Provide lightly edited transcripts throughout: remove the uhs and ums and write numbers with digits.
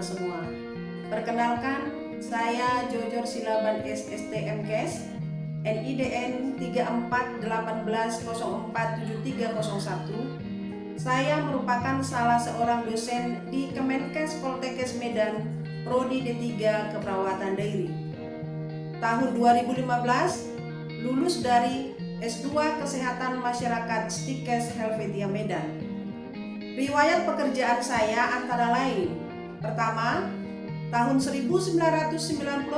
teman-teman semua. Perkenalkan, saya Jojor Silaban SST MKes, NIDN 3418047301. Saya merupakan salah seorang dosen di Kemenkes Poltekkes Medan, Prodi D3 Keperawatan Dairy. Tahun 2015 lulus dari S2 Kesehatan Masyarakat Stikes Helvetia Medan. Riwayat pekerjaan saya antara lain: pertama, tahun 1994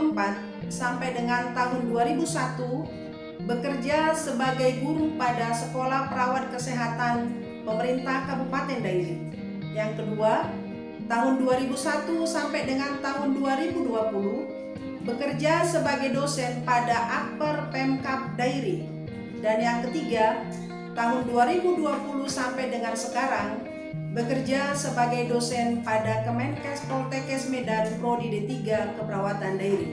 sampai dengan tahun 2001 bekerja sebagai guru pada Sekolah Perawat Kesehatan Pemerintah Kabupaten Dairi. Yang kedua, tahun 2001 sampai dengan tahun 2020 bekerja sebagai dosen pada Akper Pemkab Dairi. Dan yang ketiga, tahun 2020 sampai dengan sekarang bekerja sebagai dosen pada Kemenkes Poltekkes Medan Prodi D3 Keperawatan Dairy.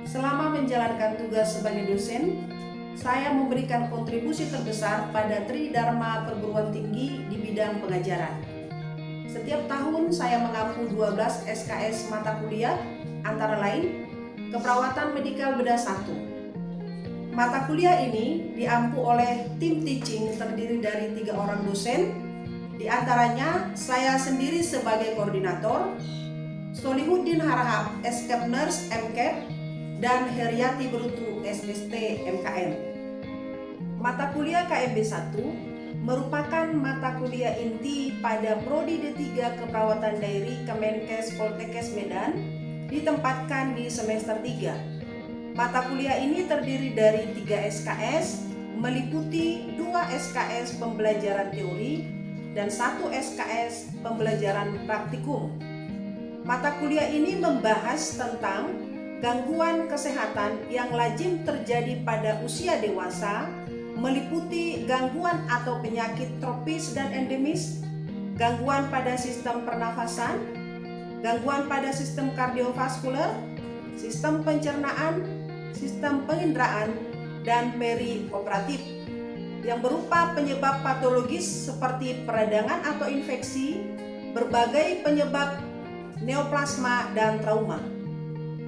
Selama menjalankan tugas sebagai dosen, saya memberikan kontribusi terbesar pada Tridharma Perguruan Tinggi di bidang pengajaran. Setiap tahun saya mengampu 12 SKS mata kuliah, antara lain Keperawatan Medikal Bedah 1. Mata kuliah ini diampu oleh tim teaching terdiri dari 3 orang dosen. Di antaranya saya sendiri sebagai koordinator, Solihuddin Harahap Escap Nurse MCAP, dan Heriati Brutu SST MKM. Mata kuliah KMB 1 merupakan mata kuliah inti pada Prodi D3 Keperawatan Dairy Kemenkes Poltekkes Medan, ditempatkan di semester 3. Mata kuliah ini terdiri dari 3 SKS, meliputi 2 SKS pembelajaran teori dan 1 SKS pembelajaran praktikum. Mata kuliah ini membahas tentang gangguan kesehatan yang lazim terjadi pada usia dewasa, meliputi gangguan atau penyakit tropis dan endemis, gangguan pada sistem pernafasan, gangguan pada sistem kardiovaskular, sistem pencernaan, sistem penginderaan, dan perioperatif, yang berupa penyebab patologis seperti peradangan atau infeksi, berbagai penyebab neoplasma, dan trauma.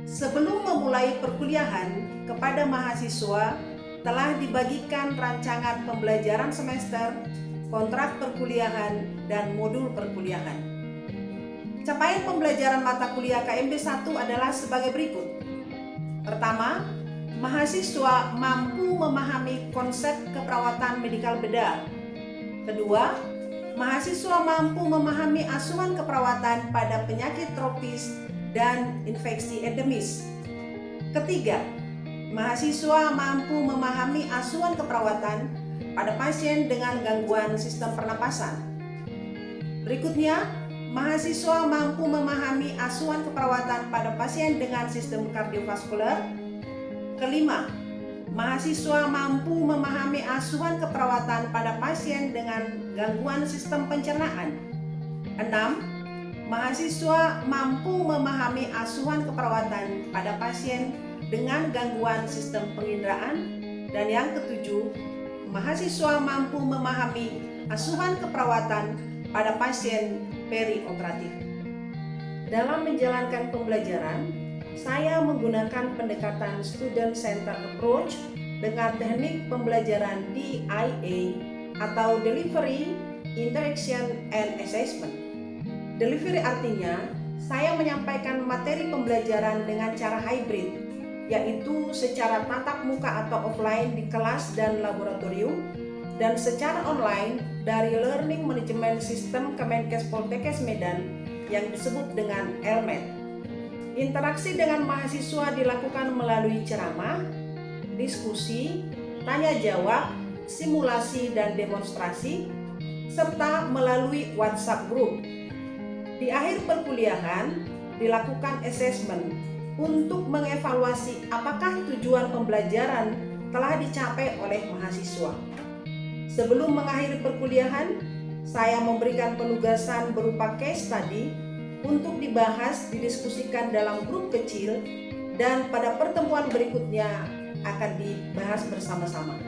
Sebelum memulai perkuliahan, kepada mahasiswa telah dibagikan rancangan pembelajaran semester, kontrak perkuliahan, dan modul perkuliahan. Capaian pembelajaran mata kuliah KMB 1 adalah sebagai berikut. Pertama, mahasiswa mampu memahami konsep keperawatan medikal bedah. Kedua, mahasiswa mampu memahami asuhan keperawatan pada penyakit tropis dan infeksi endemis. Ketiga, mahasiswa mampu memahami asuhan keperawatan pada pasien dengan gangguan sistem pernapasan. Berikutnya, mahasiswa mampu memahami asuhan keperawatan pada pasien dengan sistem kardiovaskular. Kelima, mahasiswa mampu memahami asuhan keperawatan pada pasien dengan gangguan sistem pencernaan. 6. Mahasiswa mampu memahami asuhan keperawatan pada pasien dengan gangguan sistem penginderaan. Dan yang ketujuh, mahasiswa mampu memahami asuhan keperawatan pada pasien perioperatif. Dalam menjalankan pembelajaran, saya menggunakan pendekatan Student Center Approach dengan teknik pembelajaran DIA atau Delivery, Interaction, and Assessment. Delivery artinya saya menyampaikan materi pembelajaran dengan cara hybrid, yaitu secara tatap muka atau offline di kelas dan laboratorium, dan secara online dari Learning Management System Kemenkes Poltekkes Medan yang disebut dengan LMED. Interaksi dengan mahasiswa dilakukan melalui ceramah, diskusi, tanya jawab, simulasi, dan demonstrasi, serta melalui WhatsApp group. Di akhir perkuliahan dilakukan assessment untuk mengevaluasi apakah tujuan pembelajaran telah dicapai oleh mahasiswa. Sebelum mengakhiri perkuliahan, saya memberikan penugasan berupa case study untuk dibahas, didiskusikan dalam grup kecil, dan pada pertemuan berikutnya akan dibahas bersama-sama.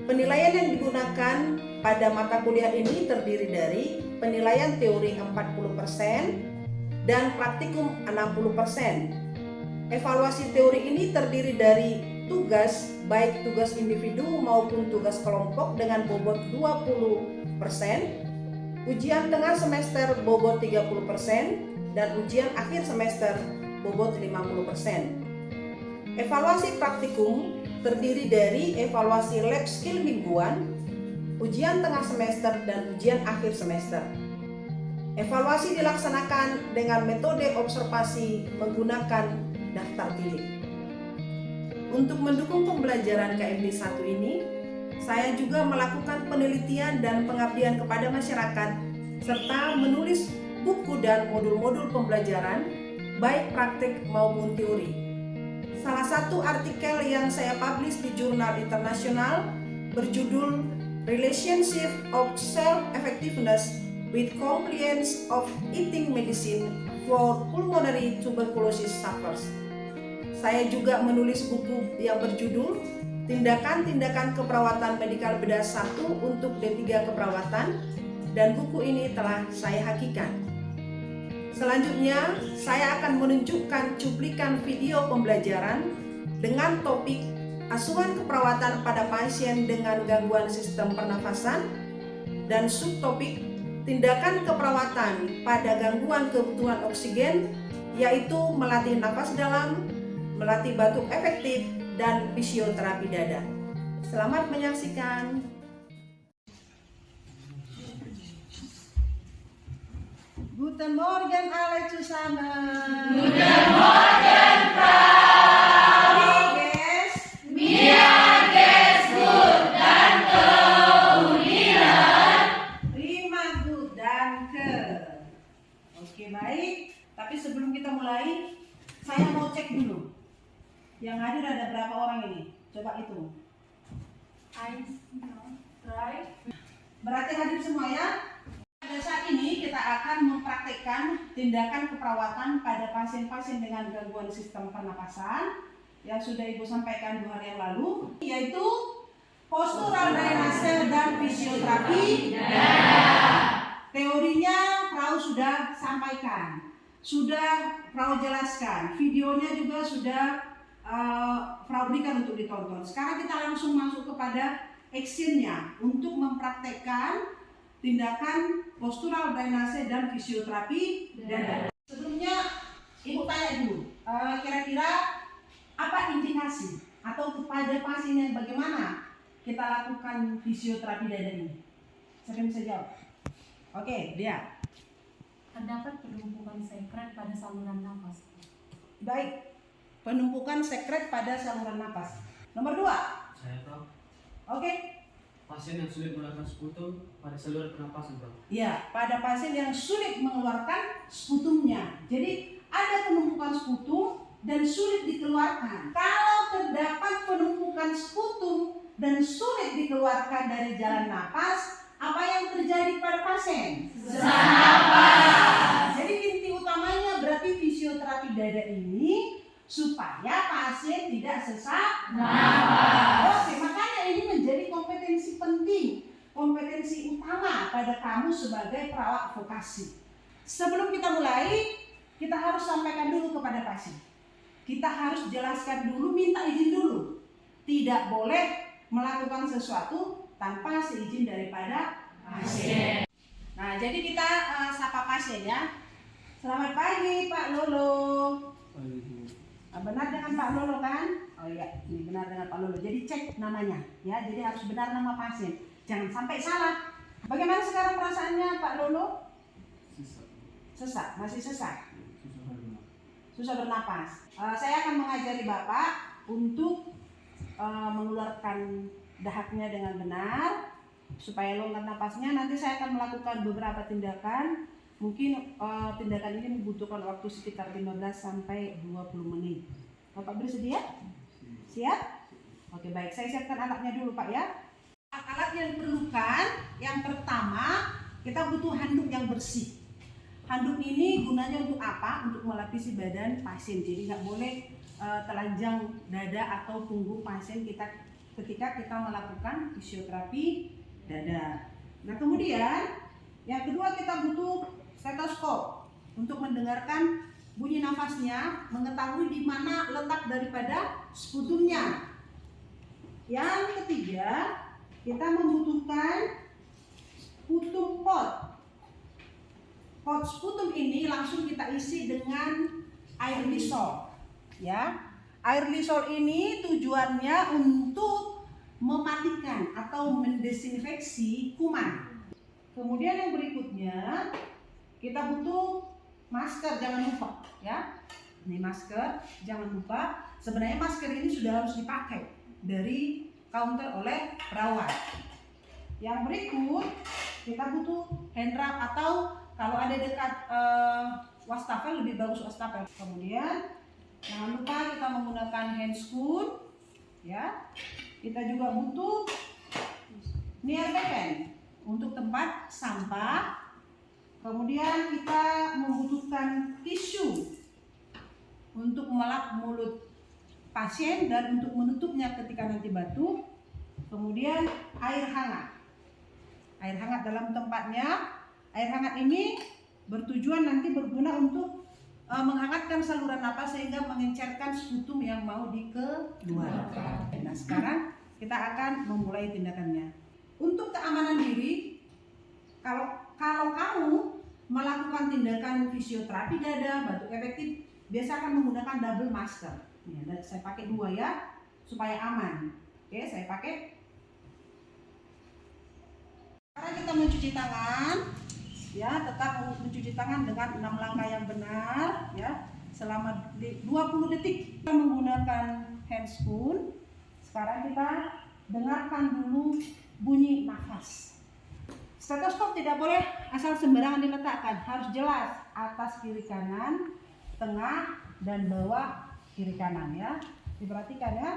Penilaian yang digunakan pada mata kuliah ini terdiri dari penilaian teori 40%, dan praktikum 60%. Evaluasi teori ini terdiri dari tugas, baik tugas individu maupun tugas kelompok dengan bobot 20%, ujian tengah semester bobot 30%, dan ujian akhir semester bobot 50%. Evaluasi praktikum terdiri dari evaluasi lab skill mingguan, ujian tengah semester, dan ujian akhir semester. Evaluasi dilaksanakan dengan metode observasi menggunakan daftar bilik. Untuk mendukung pembelajaran KMD 1 ini, saya juga melakukan penelitian dan pengabdian kepada masyarakat serta menulis buku dan modul-modul pembelajaran baik praktik maupun teori. Salah satu artikel yang saya publish di jurnal internasional berjudul Relationship of Self-Effectiveness with Compliance of Eating Medicine for Pulmonary Tuberculosis Sufferers. Saya juga menulis buku yang berjudul Tindakan-tindakan Keperawatan Medikal Bedah 1 untuk D3 Keperawatan, dan buku ini telah saya hakikan. Selanjutnya, saya akan menunjukkan cuplikan video pembelajaran dengan topik asuhan keperawatan pada pasien dengan gangguan sistem pernafasan dan subtopik tindakan keperawatan pada gangguan kebutuhan oksigen, yaitu melatih napas dalam, melatih batuk efektif, dan fisioterapi dada. Selamat menyaksikan. Guten Morgen alle zusammen. Guten Morgen, Frau. Wie geht's? Mir geht's gut, danke. Und Ihnen? Prima, gut, danke. Oke, baik. Tapi sebelum kita mulai, saya mau cek dulu. Yang hadir ada berapa orang ini? Coba hitung. 1, 2, 3. Berarti hadir semua ya? Pada saat ini kita akan mempraktikkan tindakan keperawatan pada pasien-pasien dengan gangguan sistem pernapasan yang sudah Ibu sampaikan 2 hari yang lalu, yaitu postural drainase dan fisioterapi dada. Teorinya Frau sudah sampaikan, sudah Frau jelaskan, videonya juga sudah Frau berikan untuk ditonton. Sekarang kita langsung masuk kepada actionnya untuk mempraktekkan tindakan postural drainase dan fisioterapi dada. Sebelumnya Ibu tanya dulu, kira-kira apa indikasi atau kepada pasien yang bagaimana kita lakukan fisioterapi dada ini? Siapa yang bisa jawab? Oke, dia. Terdapat penumpukan sekret pada saluran nafas. Baik, penumpukan sekret pada saluran napas. Nomor 2. Saya tahu. Oke. Pasien yang sulit mengeluarkan sputum pada saluran pernapasan, Bang. Ya, pada pasien yang sulit mengeluarkan sputumnya. Jadi ada penumpukan sputum dan sulit dikeluarkan. Kalau terdapat penumpukan sputum dan sulit dikeluarkan dari jalan napas, apa yang terjadi pada pasien? Sesak napas. Jadi inti utamanya berarti fisioterapi dada ini supaya pasien tidak sesak Napas. Oke, makanya ini menjadi kompetensi penting, kompetensi utama pada kamu sebagai perawat vokasi. Sebelum kita mulai, kita harus sampaikan dulu kepada pasien. Kita harus jelaskan dulu, minta izin dulu. Tidak boleh melakukan sesuatu tanpa seizin daripada pasien. Nah, jadi kita sapa pasien ya. Selamat pagi Pak Lolo. Benar dengan Pak Lolo kan? Oh iya, ini benar dengan Pak Lolo. Jadi cek namanya ya. Jadi harus benar nama pasien. Jangan sampai salah. Bagaimana sekarang perasaannya Pak Lolo? Sesak, masih sesak. Susah bernapas. Saya akan mengajari Bapak untuk mengeluarkan dahaknya dengan benar supaya longgar napasnya. Nanti saya akan melakukan beberapa tindakan. Mungkin tindakan ini membutuhkan waktu sekitar 15 sampai 20 menit. Bapak bersedia? Siap? Oke, baik. Saya siapkan alatnya dulu, Pak ya. Alat yang diperlukan, yang pertama kita butuh handuk yang bersih. Handuk ini gunanya untuk apa? Untuk melapisi badan pasien. Jadi nggak boleh telanjang dada atau punggung pasien kita ketika kita melakukan fisioterapi dada. Nah kemudian yang kedua kita butuh stetoskop. untuk mendengarkan bunyi nafasnya, mengetahui di mana letak daripada sputumnya. Yang ketiga, kita membutuhkan sputum pot. Pot sputum ini langsung kita isi dengan air lisol, ya. Air lisol ini tujuannya untuk mematikan atau mendesinfeksi kuman. Kemudian yang berikutnya, kita butuh masker, jangan lupa, ya. Ini masker, jangan lupa. Sebenarnya masker ini sudah harus dipakai dari counter oleh perawat. Yang berikut, kita butuh hand wrap atau kalau ada dekat wastafel lebih bagus wastafel. Kemudian jangan lupa kita menggunakan handscoon, ya. Kita juga butuh near pen untuk tempat sampah. Kemudian kita membutuhkan tisu untuk melap mulut pasien dan untuk menutupnya ketika nanti batuk. Kemudian air hangat. Air hangat dalam tempatnya. Air hangat ini bertujuan nanti berguna untuk menghangatkan saluran napas sehingga mengencerkan sputum yang mau dikeluarkan. Nah, sekarang kita akan memulai tindakannya. Untuk keamanan diri, kalau kamu melakukan tindakan fisioterapi dada, batuk efektif, biasa akan menggunakan double masker. Ya, saya pakai 2 ya, supaya aman. Oke, saya pakai. Sekarang kita mencuci tangan. Ya, tetap mencuci tangan dengan 6 langkah yang benar, ya, selama 20 detik. Kita menggunakan handscoon. Sekarang kita dengarkan dulu bunyi nafas. Stetoskop tidak boleh asal sembarangan diletakkan, harus jelas atas kiri kanan, tengah dan bawah kiri kanan, ya. Diperhatikan, ya.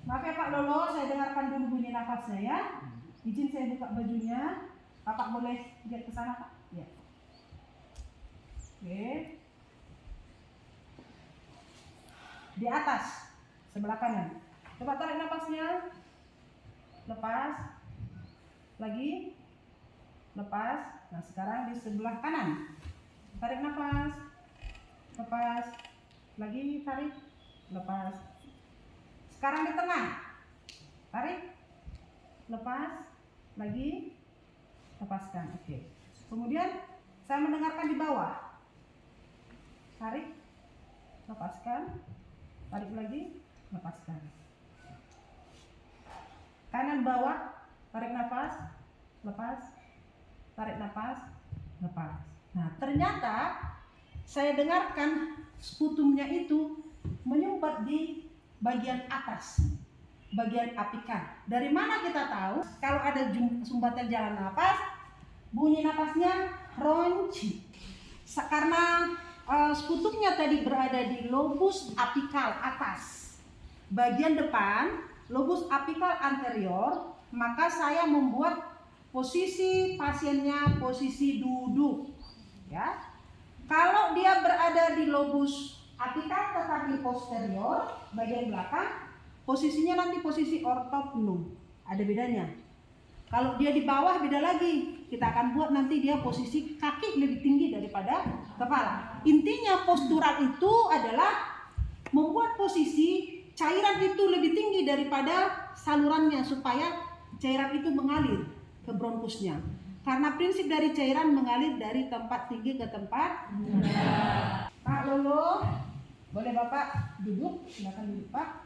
Maaf ya Pak Lolo, saya dengarkan dulu bunyi nafasnya, ya. Izin saya buka bajunya. Bapak boleh lihat ke sana, Pak? Ya. Oke. Di atas, sebelah kanan. Coba tarik nafasnya. Lepas. Lagi. Lepas. Nah, sekarang di sebelah kanan. Tarik nafas. Lepas. Lagi tarik. Lepas. Sekarang di tengah. Tarik. Lepas. Lagi. Lepaskan, oke. Kemudian saya mendengarkan di bawah. Tarik, lepaskan, tarik lagi, lepaskan. Kanan bawah, tarik nafas, lepas, tarik nafas, lepas. Nah, ternyata saya dengarkan sputumnya itu menyumbat di bagian atas, bagian apikal. Dari mana kita tahu? Kalau ada sumbatan jalan nafas, bunyi nafasnya ronci. Karena sputumnya tadi berada di lobus apikal atas, bagian depan, lobus apikal anterior, maka saya membuat posisi pasiennya posisi duduk, ya. Kalau dia berada di lobus apikal tetapi posterior, bagian belakang, posisinya nanti posisi ortopnum. Ada bedanya. Kalau dia di bawah beda lagi. Kita akan buat nanti dia posisi kaki lebih tinggi daripada kepala. Intinya postural itu adalah membuat posisi cairan itu lebih tinggi daripada salurannya supaya cairan itu mengalir ke bronkusnya. Karena prinsip dari cairan mengalir dari tempat tinggi ke tempat rendah. Pak Lolo, boleh Bapak duduk? Silakan duduk Pak.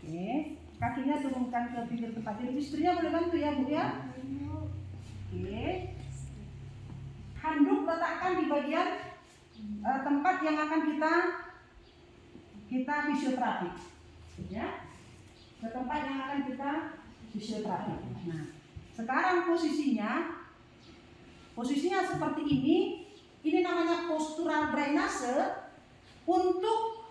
Oke, kakinya turunkan ke pinggir tempat tidur. Istrinya boleh bantu ya Bu ya. Oke. Handuk letakkan di bagian tempat yang akan kita fisioterapi. Ya. Ke tempat yang akan kita fisioterapi. Nah, sekarang posisinya seperti ini. Ini namanya postural drainase untuk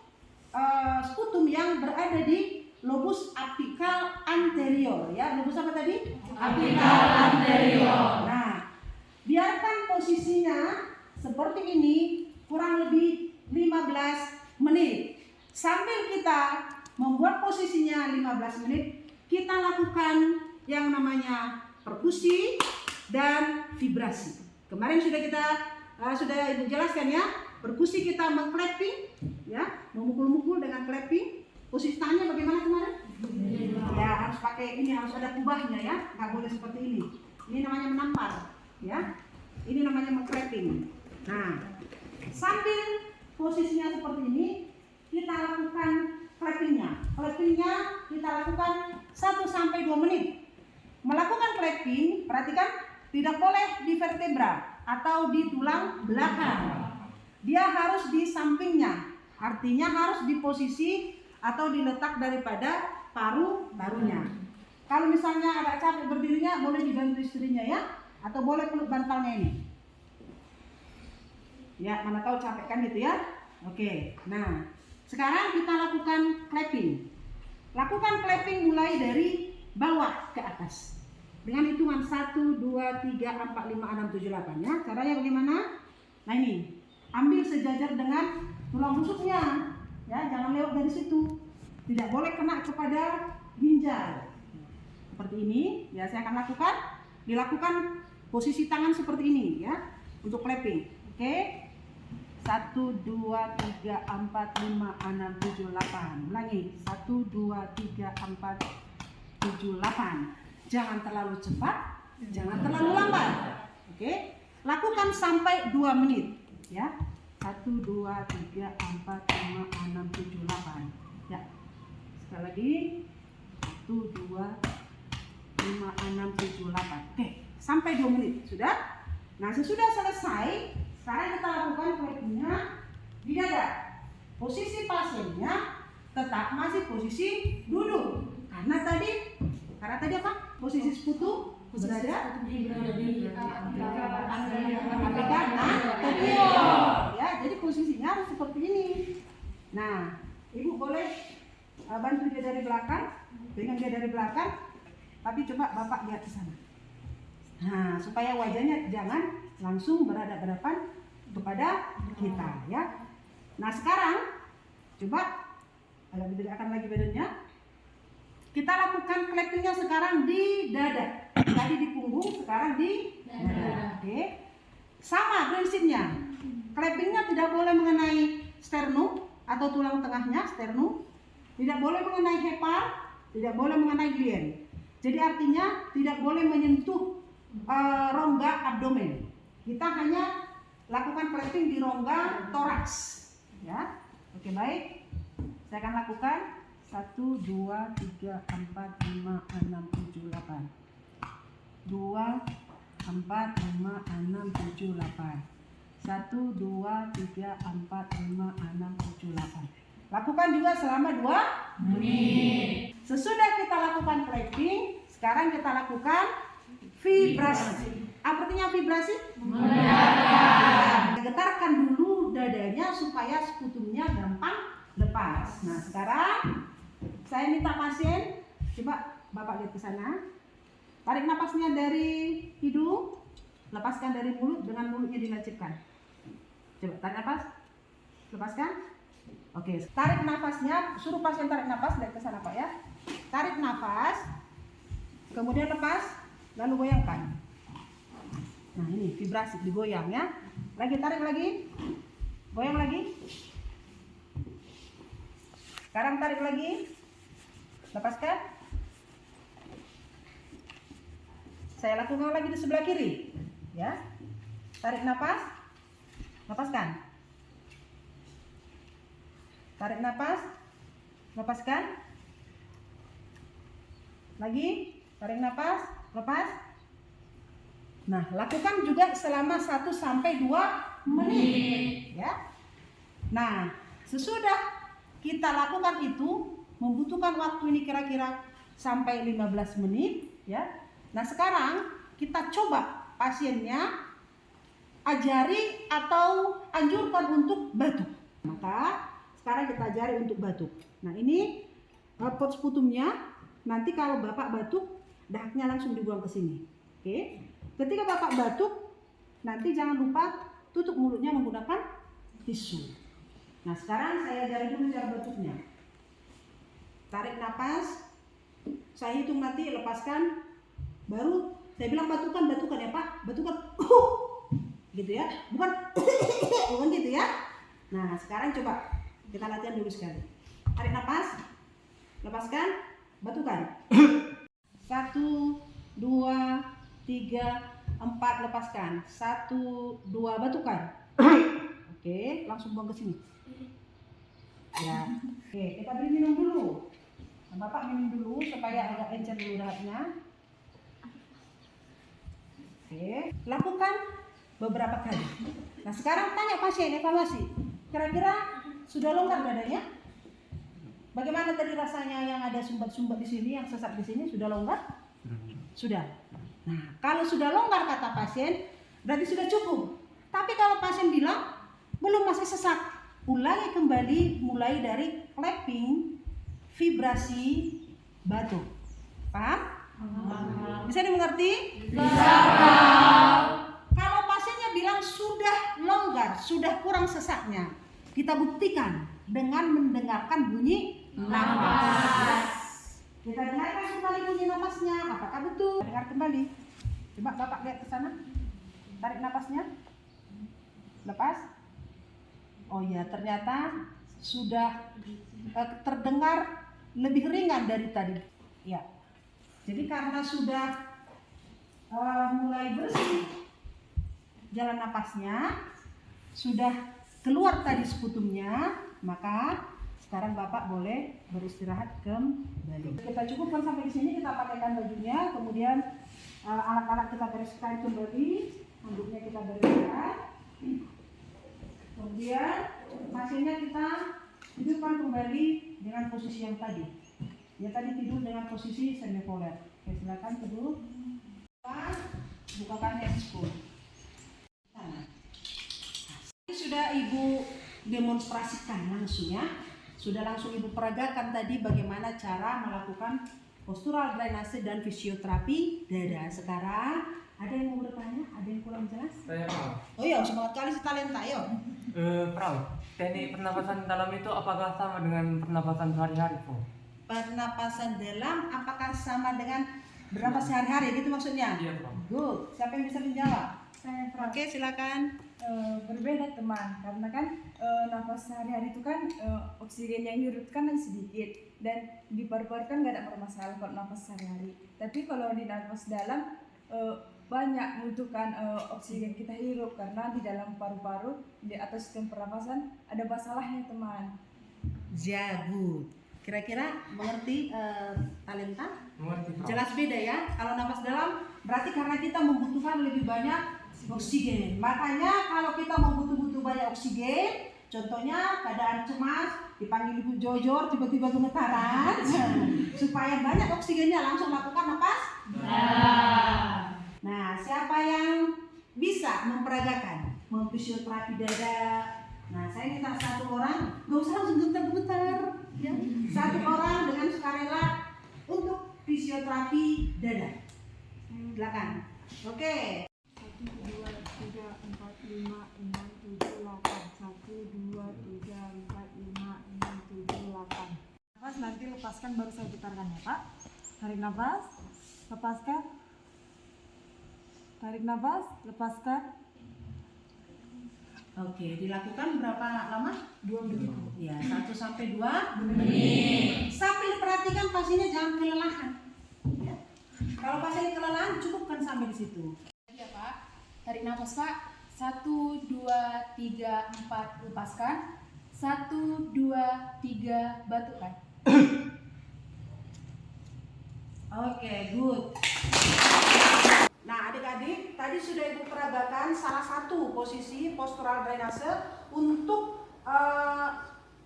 sputum yang berada di lobus apikal anterior, ya. Lobus apa tadi? Apikal anterior. Nah, biarkan posisinya seperti ini kurang lebih 15 menit. Sambil kita membuat posisinya 15 menit, kita lakukan yang namanya perkusi dan vibrasi. Kemarin sudah kita sudah Ibu jelaskan ya. Perkusi kita meng-clapping, ya, memukul-mukul dengan clapping. Posisi tangannya bagaimana kemarin? Ya, harus pakai ini, harus ada kubahnya ya, nggak boleh seperti ini. Ini namanya menampar, ya. Ini namanya meng-clapping. Nah, sambil posisinya seperti ini, kita lakukan clappingnya. Clappingnya kita lakukan 1-2 menit. Melakukan clapping, perhatikan, tidak boleh di vertebra atau di tulang belakang. Dia harus di sampingnya, artinya harus di posisi atau diletak daripada paru-parunya. Kalau misalnya agak capek berdirinya, boleh dibantu istrinya ya, atau boleh peluk bantalnya ini. Ya, mana tahu capek kan gitu ya. Oke, nah sekarang kita lakukan clapping. Lakukan clapping mulai dari bawah ke atas. Dengan hitungan 1, 2, 3, 4, 5, 6, 7, 8 ya. Caranya bagaimana? Nah ini, ambil sejajar dengan tulang rusuknya. Ya, jangan lewat dari situ. Tidak boleh kena kepada ginjal. Seperti ini, ya saya akan lakukan. Dilakukan posisi tangan seperti ini ya, untuk clapping. Oke. 1, 2, 3, 4, 5, 6, 7, 8. Ulangi. 1, 2, 3, 4, 7, 8. Jangan terlalu cepat, jangan terlalu lambat. Oke. Lakukan sampai 2 menit ya. 1, 2, 3, 4, 5, 6, 7, 8. Ya. Sekali lagi. 1, 2, 5, 6, 7, 8. Oke, sampai 2 menit. Sudah? Nah, sesudah selesai, sekarang kita lakukan clappingnya di dada. Posisi pasiennya tetap masih posisi duduk. Karena tadi apa? Posisi sekutu berada di ya, jadi posisinya harus seperti ini. Nah, Ibu boleh bantu dia dari belakang, dengan dia dari belakang, tapi coba Bapak lihat ke sana. Nah, supaya wajahnya jangan langsung berhadapan kepada kita ya. Nah, sekarang coba agak ditegakkan lagi badannya. Kita lakukan clappingnya sekarang di dada. Tadi di punggung, sekarang di dada. Oke. Sama prinsipnya. Clappingnya tidak boleh mengenai sternum atau tulang tengahnya, sternum. Tidak boleh mengenai hepar, tidak boleh mengenai glien. Jadi artinya tidak boleh menyentuh rongga abdomen. Kita hanya lakukan clapping di rongga toraks. Ya. Oke, baik. Saya akan lakukan 1, 2, 3, 4, 5, 6, 7, 8. 2, 4, 5, 6, 7, 8. 1, 2, 3, 4, 5, 6, 7, 8. Lakukan juga selama 2 menit. Sesudah kita lakukan clapping, sekarang kita lakukan vibrasi. Apa artinya vibrasi? Getarkan dulu dadanya supaya sekutunya gampang lepas. Nah, sekarang saya minta pasien, coba Bapak lihat ke sana. Tarik napasnya dari hidung, lepaskan dari mulut dengan mulutnya dilancipkan. Coba tarik napas, lepaskan. Oke, tarik nafasnya, suruh pasien tarik napas, lihat ke sana Pak ya. Tarik nafas, kemudian lepas, lalu goyangkan. Nah ini vibrasi, digoyang ya. Lagi tarik lagi, goyang lagi. Sekarang tarik lagi, lepaskan. Saya lakukan lagi di sebelah kiri, ya. Tarik nafas, lepaskan. Tarik nafas, lepaskan. Lagi, tarik nafas, lepas. Nah, lakukan juga selama 1-2 menit, ya. Nah, sesudah kita lakukan itu, membutuhkan waktu ini kira-kira sampai 15 menit, ya. Nah, sekarang kita coba pasiennya ajari atau anjurkan untuk batuk. Maka sekarang kita ajari untuk batuk. Nah, ini pot sputumnya. Nanti kalau Bapak batuk, dahaknya langsung dibuang ke sini. Oke. Ketika Bapak batuk, nanti jangan lupa tutup mulutnya menggunakan tisu. Nah, sekarang saya ajari dulu cara batuknya. Tarik napas. Saya hitung nanti, lepaskan. Baru saya bilang batukan ya Pak. Batukan. gitu ya, bukan bukan gitu ya. Nah sekarang coba kita latihan dulu sekali. Tarik nafas, lepaskan, batukan. 1, 2, 3, 4, lepaskan. 1, 2, batukan. Oke, langsung buang ke sini. Ya, oke, kita beri minum dulu. Nah, Bapak minum dulu supaya agak encer dulu darahnya. Oke, lakukan beberapa kali. Nah, sekarang tanya pasien evaluasi. Kira-kira sudah longgar dadanya? Bagaimana tadi rasanya yang ada sumbat-sumbat di sini, yang sesak di sini, sudah longgar? Sudah. Nah, kalau sudah longgar kata pasien, berarti sudah cukup. Tapi kalau pasien bilang belum, masih sesak, ulangi kembali mulai dari clapping, vibrasi, batuk. Paham? Bisa dimengerti? Bisa. Kalau pasiennya bilang sudah longgar, sudah kurang sesaknya, kita buktikan dengan mendengarkan bunyi nafas. Kita dengarkan kembali bunyi nafasnya, apakah betul? Dengar kembali. Coba Bapak lihat ke sana. Tarik nafasnya. Lepas. Oh ya, ternyata sudah terdengar lebih ringan dari tadi. Ya. Jadi karena sudah mulai bersih jalan napasnya, sudah keluar tadi sekutumnya, maka sekarang Bapak boleh beristirahat kembali. Kita cukupkan sampai di sini, kita pakaikan bajunya, kemudian alat-alat kita bereskan kembali, handuknya kita bereskan. Kemudian pasiennya kita tidurkan kembali dengan posisi yang tadi. Dia tadi tidur dengan posisi semipolar. Oke, silakan tidur. Bukakan ekskul. Sudah Ibu demonstrasikan langsung ya. Sudah langsung Ibu peragakan tadi bagaimana cara melakukan postural drainase dan fisioterapi dada. Sekarang ada yang mau bertanya? Ada yang kurang jelas? Saya Frau. Oh iya, semangat kali si talenta, yuk. Frau, teknik pernapasan dalam itu apakah sama dengan pernapasan sehari-hari, Frau? Pernapasan dalam apakah sama dengan bernapas sehari-hari gitu maksudnya? Iya, Frau. Good. Siapa yang bisa menjawab? Saya Frau. Oke, silakan. Berbeda teman, karena kan nafas sehari-hari itu kan oksigen yang hirup kan sedikit dan di paru-paru kan nggak ada permasalahan kalau nafas sehari-hari. Tapi kalau di nafas dalam banyak membutuhkan oksigen kita hirup karena di dalam paru-paru di atas sistem pernapasan ada masalahnya teman. Jago. Kira-kira mengerti talenta? Mengerti, Frau. Jelas beda ya. Kalau nafas dalam berarti karena kita membutuhkan lebih banyak oksigen. Makanya kalau kita membutuh banyak oksigen, contohnya keadaan cemas, dipanggil Ibu Jojor tiba-tiba gemetaran, supaya banyak oksigennya langsung lakukan nafas. Nah, siapa yang bisa memperagakan memfisioterapi dada? Nah, saya minta satu orang, nggak usah langsung gemetar-gemetar, ya. Satu orang dengan sukarela untuk fisioterapi dada. Silakan. Oke. 1, 2, 3, 4, 5, 6, 7, 8. 1, 2, 3, 4, 5, 6, 7, 8. Nafas nanti lepaskan baru saya putarkan ya Pak. Tarik nafas, lepaskan. Tarik nafas, lepaskan. Oke, dilakukan berapa lama? 2 menit. Ya, 1 sampai 2 menit. Sambil perhatikan pasiennya jangan kelelahan. Ya. Kalau pasiennya kelelahan, cukupkan sampai di situ. Ya Pak, tarik nafas Pak. 1, 2, 3, 4, lepaskan. 1, 2, 3, batukan. Oke, good. Nah, adik-adik, tadi sudah Ibu peragakan salah satu posisi postural drainase untuk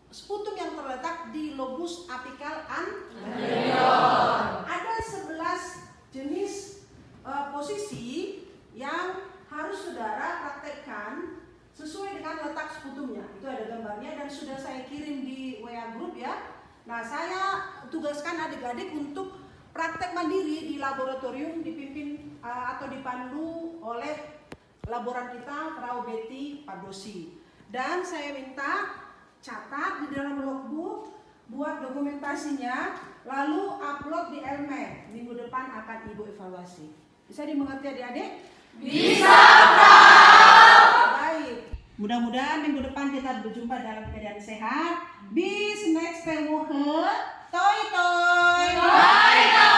sputum yang terletak di lobus apikal anterior. Ada 11 jenis posisi yang harus saudara praktekkan sesuai dengan letak sputumnya. Itu ada gambarnya dan sudah saya kirim di WA group ya. Nah, saya tugaskan adik-adik untuk praktek mandiri di laboratorium dipimpin atau dipandu oleh laboran kita Frau Betty Padosi. Dan saya minta catat di dalam logbook, buat dokumentasinya, lalu upload di LMed. Minggu depan akan Ibu evaluasi. Bisa dimengerti adik-adik? Bisa, Frau! Mudah-mudahan minggu depan kita berjumpa dalam keadaan sehat. Bis next per Woche. Toi toi.